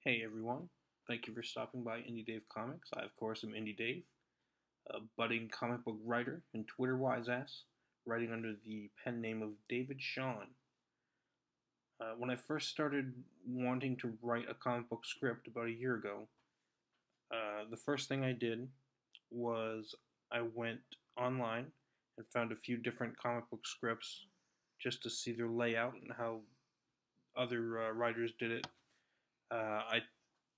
Hey everyone, thank you for stopping by Indie Dave Comics. I, of course, am Indie Dave, a budding comic book writer and Twitter wise ass, writing under the pen name of David Shawn. When I first started wanting to write a comic book script about a year ago, the first thing I did was I went online and found a few different comic book scripts just to see their layout and how other writers did it. I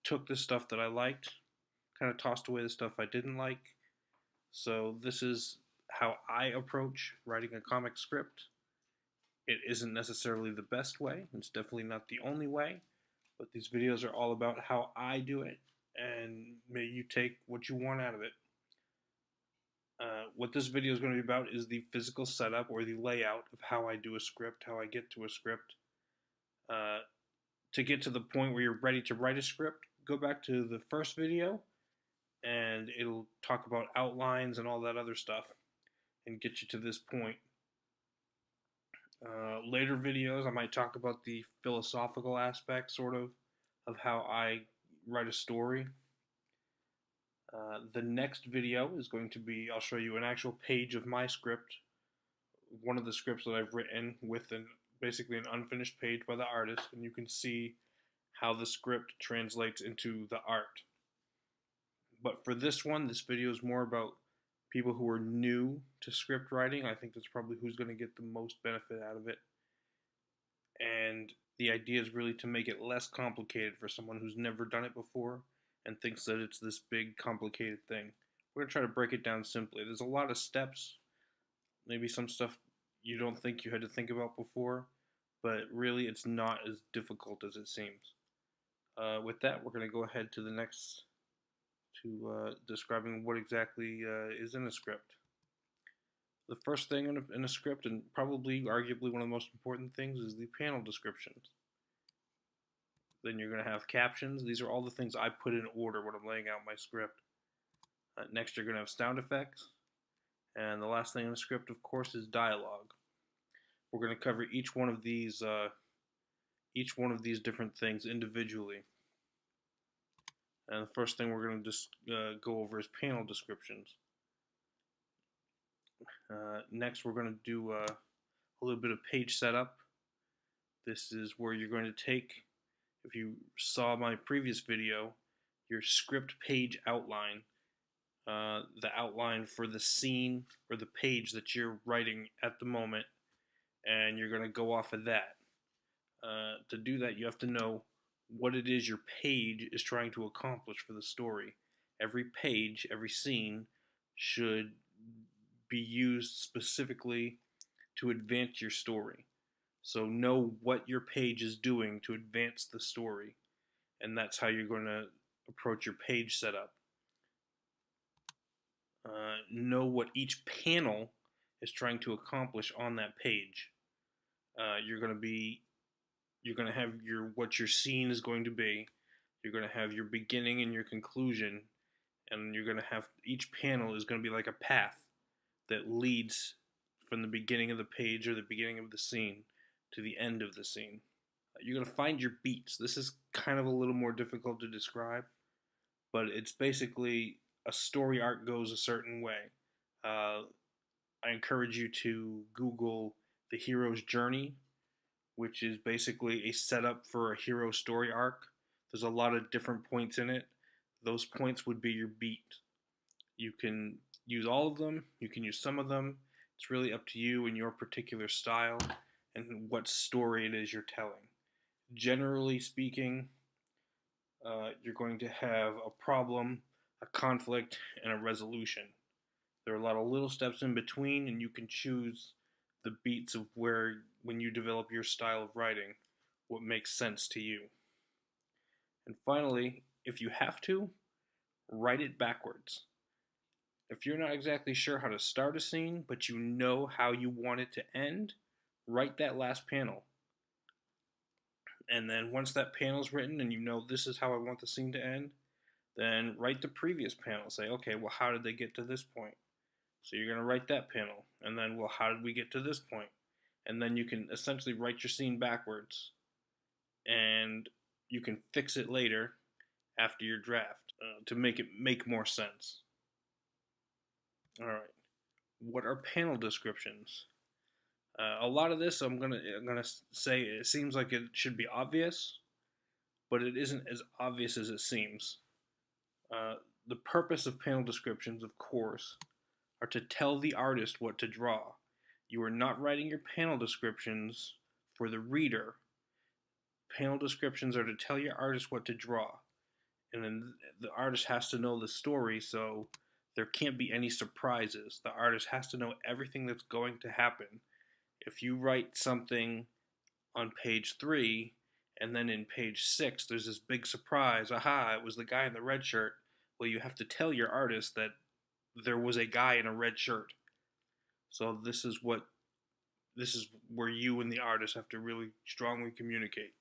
took the stuff that I liked, kind of tossed away the stuff I didn't like. So this is how I approach writing a comic script. It isn't necessarily the best way. It's definitely not the only way, but these videos are all about how I do it, and may you take what you want out of it. What this video is going to be about is the physical setup or the layout of how I do a script, how I get to a script. Uh, to get to the point where you're ready to write a script, go back to the first video and it'll talk about outlines and all that other stuff and get you to this point. Later videos, I might talk about the philosophical aspect, sort of how I write a story. The next video is going to be, I'll show you an actual page of my script, one of the scripts that I've written with basically an unfinished page by the artist, and you can see how the script translates into the art. But for this one, this video is more about people who are new to script writing. I think that's probably who's going to get the most benefit out of it. And the idea is really to make it less complicated for someone who's never done it before and thinks that it's this big complicated thing. We're going to try to break it down simply. There's a lot of steps, maybe some stuff you don't think you had to think about before, but really it's not as difficult as it seems. With that, we're going to go ahead to the next, describing what exactly is in a script. The first thing in a script, and probably arguably one of the most important things, is the panel descriptions. Then you're going to have captions. These are all the things I put in order when I'm laying out my script. Next, you're going to have sound effects. And the last thing in the script, of course, is dialogue. We're going to cover each one of these different things individually. And the first thing we're going to just go over is panel descriptions. Next, we're going to do a little bit of page setup. This is where you're going to take, if you saw my previous video, your script page outline, the outline for the scene or the page that you're writing at the moment, and you're going to go off of that. To do that, you have to know what it is your page is trying to accomplish for the story. Every page, every scene should be used specifically to advance your story. So know what your page is doing to advance the story, and that's how you're going to approach your page setup. Know what each panel is trying to accomplish on that page. You're going to have what your scene is going to be. You're going to have your beginning and your conclusion, and you're going to have each panel is going to be like a path that leads from the beginning of the page or the beginning of the scene to the end of the scene. You're going to find your beats. This is kind of a little more difficult to describe, but it's basically a story arc goes a certain way. I encourage you to Google the hero's journey, which is basically a setup for a hero story arc. There's a lot of different points in it. Those points would be your beat. You can use all of them, you can use some of them. It's really up to you and your particular style and what story it is you're telling. Generally speaking, you're going to have a problem, a conflict, and a resolution. There are a lot of little steps in between, and you can choose the beats of where, when you develop your style of writing, what makes sense to you. And finally, if you have to, write it backwards. If you're not exactly sure how to start a scene, but you know how you want it to end, write that last panel. And then once that panel's written and you know this is how I want the scene to end, then write the previous panel. Say, okay, well, how did they get to this point? So you're going to write that panel. And then, well, how did we get to this point? And then you can essentially write your scene backwards. And you can fix it later after your draft to make it make more sense. All right. What are panel descriptions? A lot of this I'm gonna say it seems like it should be obvious, but it isn't as obvious as it seems. Uh, the purpose of panel descriptions, of course, are to tell the artist what to draw. You are not writing your panel descriptions for the reader. Panel descriptions are to tell your artist what to draw. And then the artist has to know the story, so there can't be any surprises. The artist has to know everything that's going to happen. If you write something on page 3 and then in page 6 there's this big surprise, aha, it was the guy in the red shirt, well, you have to tell your artist that there was a guy in a red shirt. So this is where you and the artist have to really strongly communicate.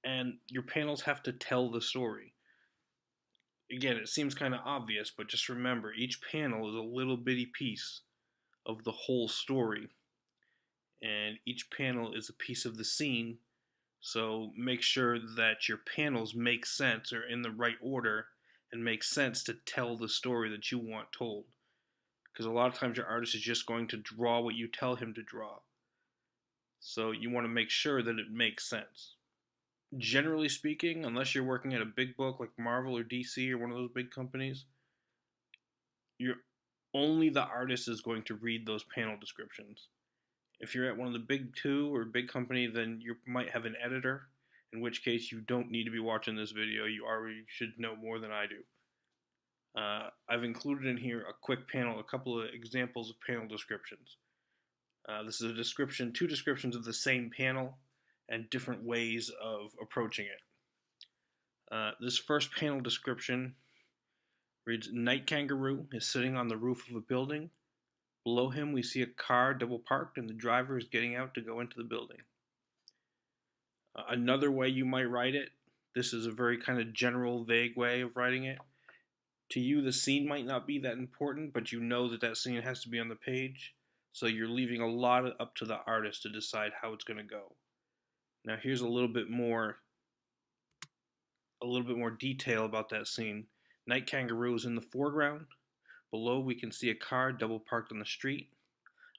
And your panels have to tell the story. Again, it seems kind of obvious, but just remember, each panel is a little bitty piece of the whole story. And each panel is a piece of the scene, so make sure that your panels make sense, or in the right order, and make sense to tell the story that you want told. Because a lot of times your artist is just going to draw what you tell him to draw. So you want to make sure that it makes sense. Generally speaking, unless you're working at a big book like Marvel or DC or one of those big companies, you're only the artist is going to read those panel descriptions. If you're at one of the big two or big company, then you might have an editor, in which case you don't need to be watching this video. You already should know more than I do. I've included in here a couple of examples of panel descriptions. This is a description, two descriptions of the same panel and different ways of approaching it. This first panel description reads, Night Kangaroo is sitting on the roof of a building. Below him we see a car double parked and the driver is getting out to go into the building. Another way you might write it, this is a very kind of general, vague way of writing it. To you, the scene might not be that important, but you know that that scene has to be on the page, so you're leaving a lot up to the artist to decide how it's going to go. Now here's a little bit more detail about that scene. Night Kangaroo is in the foreground. Below we can see a car double parked on the street.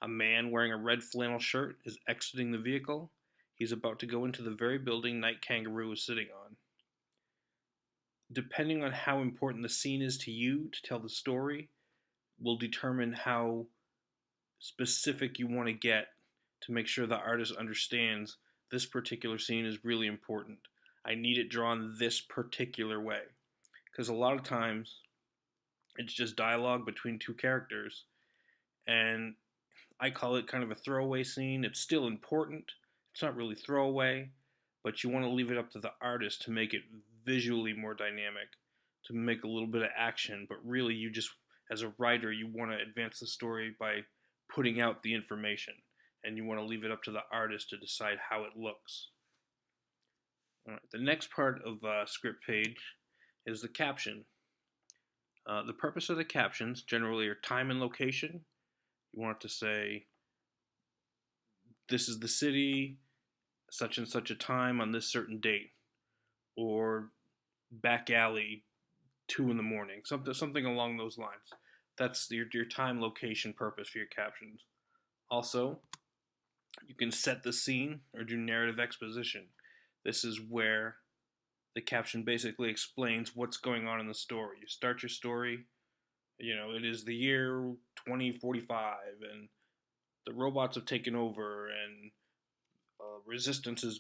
A man wearing a red flannel shirt is exiting the vehicle. He's about to go into the very building Night Kangaroo is sitting on. Depending on how important the scene is to you to tell the story, will determine how specific you want to get to make sure the artist understands this particular scene is really important. I need it drawn this particular way. Because a lot of times, it's just dialogue between two characters, and I call it kind of a throwaway scene. It's still important. It's not really throwaway, but you want to leave it up to the artist to make it visually more dynamic, to make a little bit of action, but really you just, as a writer, you want to advance the story by putting out the information, and you want to leave it up to the artist to decide how it looks. All right, the next part of a script page is the caption. The purpose of the captions generally are time and location. You want it to say, this is the city, such and such a time on this certain date, or back alley, 2 in the morning, something along those lines. That's your time, location, purpose for your captions. Also, you can set the scene or do narrative exposition. This is where the caption basically explains what's going on in the story. You start your story, it is the year 2045, and the robots have taken over, and resistance has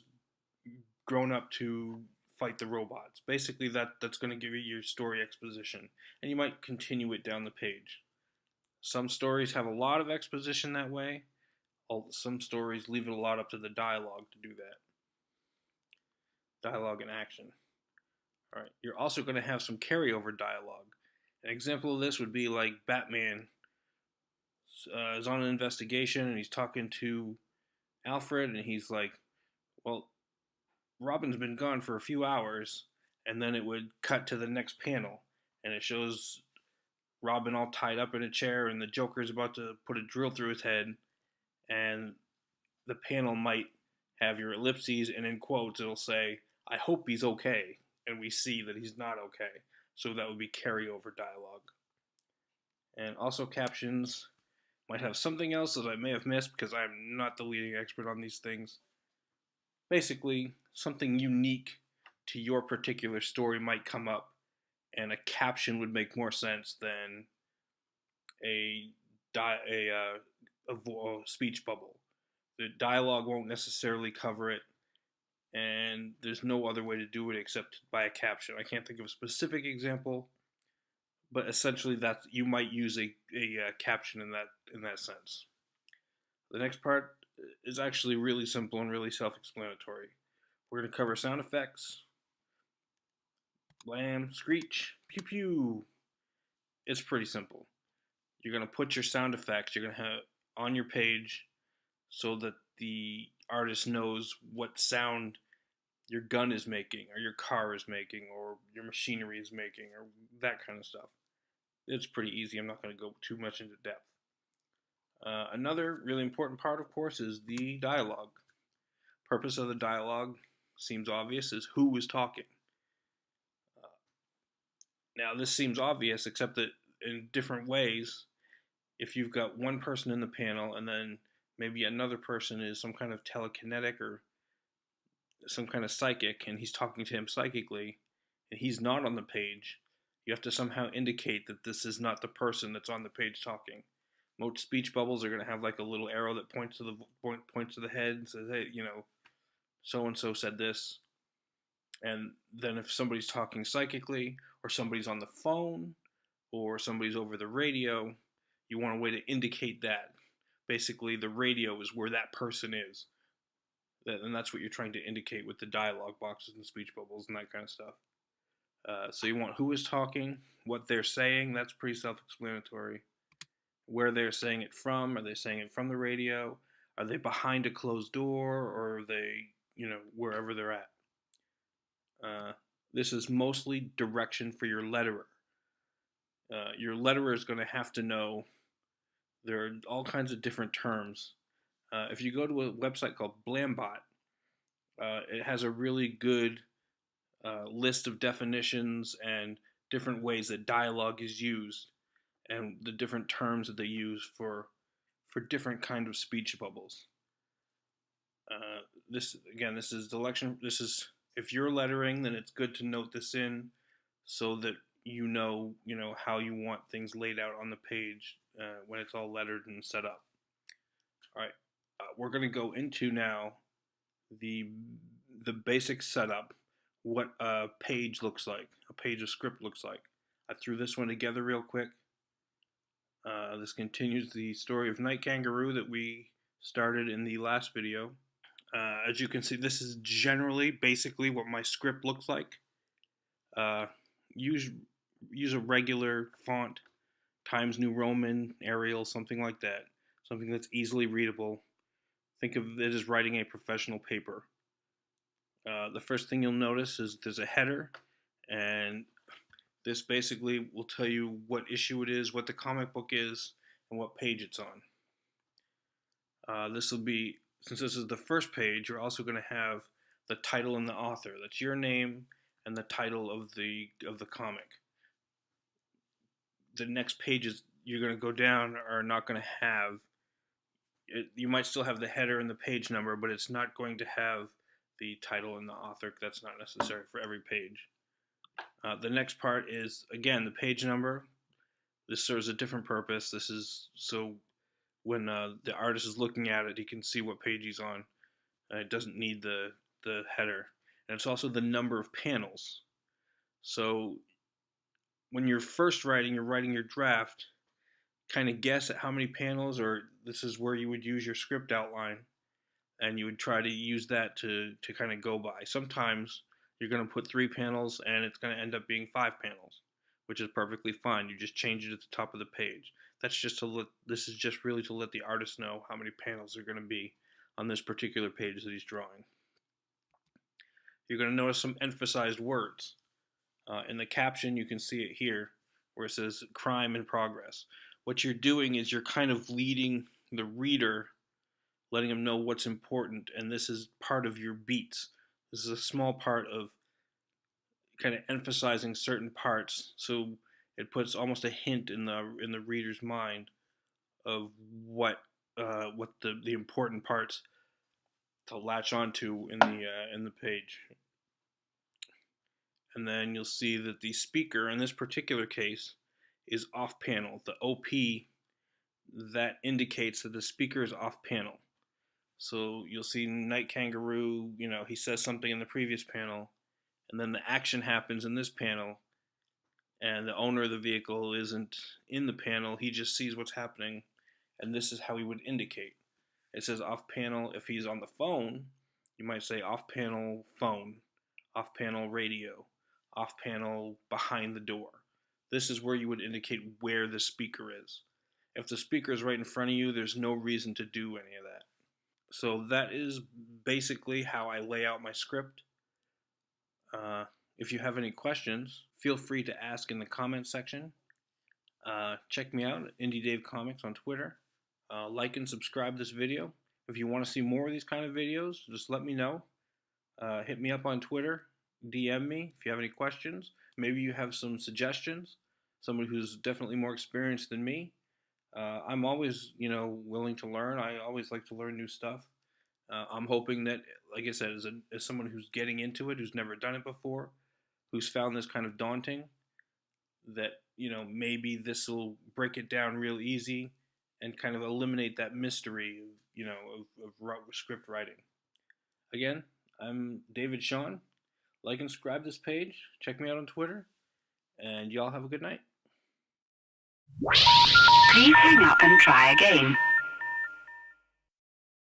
grown up to fight the robots. Basically, that's going to give you your story exposition, and you might continue it down the page. Some stories have a lot of exposition that way. Some stories leave it a lot up to the dialogue to do that. Dialogue and action. All right, you're also going to have some carryover dialogue. An example of this would be like Batman is on an investigation and he's talking to Alfred, and he's like, well, Robin's been gone for a few hours, and then it would cut to the next panel, and it shows Robin all tied up in a chair, and the Joker's about to put a drill through his head, and the panel might have your ellipses, and in quotes it'll say, I hope he's okay, and we see that he's not okay. So that would be carryover dialogue. And also, captions might have something else that I may have missed because I'm not the leading expert on these things. Basically, something unique to your particular story might come up, and a caption would make more sense than a speech bubble. The dialogue won't necessarily cover it, and there's no other way to do it except by a caption. I can't think of a specific example, but essentially that you might use a caption in that sense. The next part is actually really simple and really self-explanatory. We're going to cover sound effects, blam, screech, pew pew. It's pretty simple. You're going to put your sound effects you're going to have on your page so that the artist knows what sound your gun is making, or your car is making, or your machinery is making, or that kind of stuff. It's pretty easy. I'm not going to go too much into depth. Another really important part, of course, is the dialogue. Purpose of the dialogue seems obvious, is who is talking. Now, this seems obvious, except that in different ways, if you've got one person in the panel and then maybe another person is some kind of telekinetic or some kind of psychic, and he's talking to him psychically, and he's not on the page, you have to somehow indicate that this is not the person that's on the page talking. Most speech bubbles are going to have like a little arrow that points to the head and says, "Hey, so and so said this." And then if somebody's talking psychically, or somebody's on the phone, or somebody's over the radio, you want a way to indicate that. Basically, the radio is where that person is. And that's what you're trying to indicate with the dialogue boxes and speech bubbles and that kind of stuff. So you want who is talking, what they're saying, that's pretty self-explanatory. Where they're saying it from, are they saying it from the radio? Are they behind a closed door, or are they, wherever they're at? This is mostly direction for your letterer. Your letterer is going to have to know there are all kinds of different terms. If you go to a website called Blambot, it has a really good list of definitions and different ways that dialogue is used, and the different terms that they use for different kind of speech bubbles. This is the lecture. This is, if you're lettering, then it's good to note this in so that you know how you want things laid out on the page when it's all lettered and set up. All right, we're going to go into now the basic setup, what a page looks like, a page of script looks like. I threw this one together real quick. This continues the story of Night Kangaroo that we started in the last video. As you can see, this is generally, basically, what my script looks like. Use a regular font, Times New Roman, Arial, something like that. Something that's easily readable. Think of it as writing a professional paper. The first thing you'll notice is there's a header, and this basically will tell you what issue it is, what the comic book is, and what page it's on. This will be, since this is the first page, you're also going to have the title and the author. That's your name and the title of the comic. The next pages you're going to go down are not going to have it. You might still have the header and the page number, but it's not going to have the title and the author. That's not necessary for every page. The next part is, again, the page number. This serves a different purpose. This is so when the artist is looking at it, he can see what page he's on. It doesn't need the header. And it's also the number of panels. So when you're first writing, you're writing your draft, kind of guess at how many panels, or this is where you would use your script outline, and you would try to use that to kind of go by. Sometimes you're going to put 3 panels and it's going to end up being 5 panels, which is perfectly fine. You just change it at the top of the page. This is just really to let the artist know how many panels are going to be on this particular page that he's drawing. You're going to notice some emphasized words. In the caption, you can see it here, where it says crime in progress. What you're doing is you're kind of leading the reader, letting them know what's important, and this is part of your beats. This is a small part of kind of emphasizing certain parts, so it puts almost a hint in the reader's mind of what the important parts to latch onto in the page. And then you'll see that the speaker in this particular case is off panel. The OP, that indicates that the speaker is off panel. So you'll see Night Kangaroo, he says something in the previous panel, and then the action happens in this panel, and the owner of the vehicle isn't in the panel. He just sees what's happening, and this is how he would indicate. It says off panel. If he's on the phone, you might say off panel phone, off panel radio, off panel behind the door. This is where you would indicate where the speaker is. If the speaker is right in front of you, there's no reason to do any of that. So that is basically how I lay out my script. If you have any questions, feel free to ask in the comment section. Check me out at Indie Dave Comics on Twitter. Like and subscribe this video. If you want to see more of these kind of videos, just let me know. Hit me up on Twitter. DM me if you have any questions. Maybe you have some suggestions. Somebody who's definitely more experienced than me. I'm always, willing to learn. I always like to learn new stuff. I'm hoping that, like I said, as someone who's getting into it, who's never done it before, who's found this kind of daunting, that maybe this will break it down real easy and kind of eliminate that mystery of script writing. Again, I'm David Sean. Like and subscribe this page. Check me out on Twitter, and y'all have a good night. Please hang up and try again.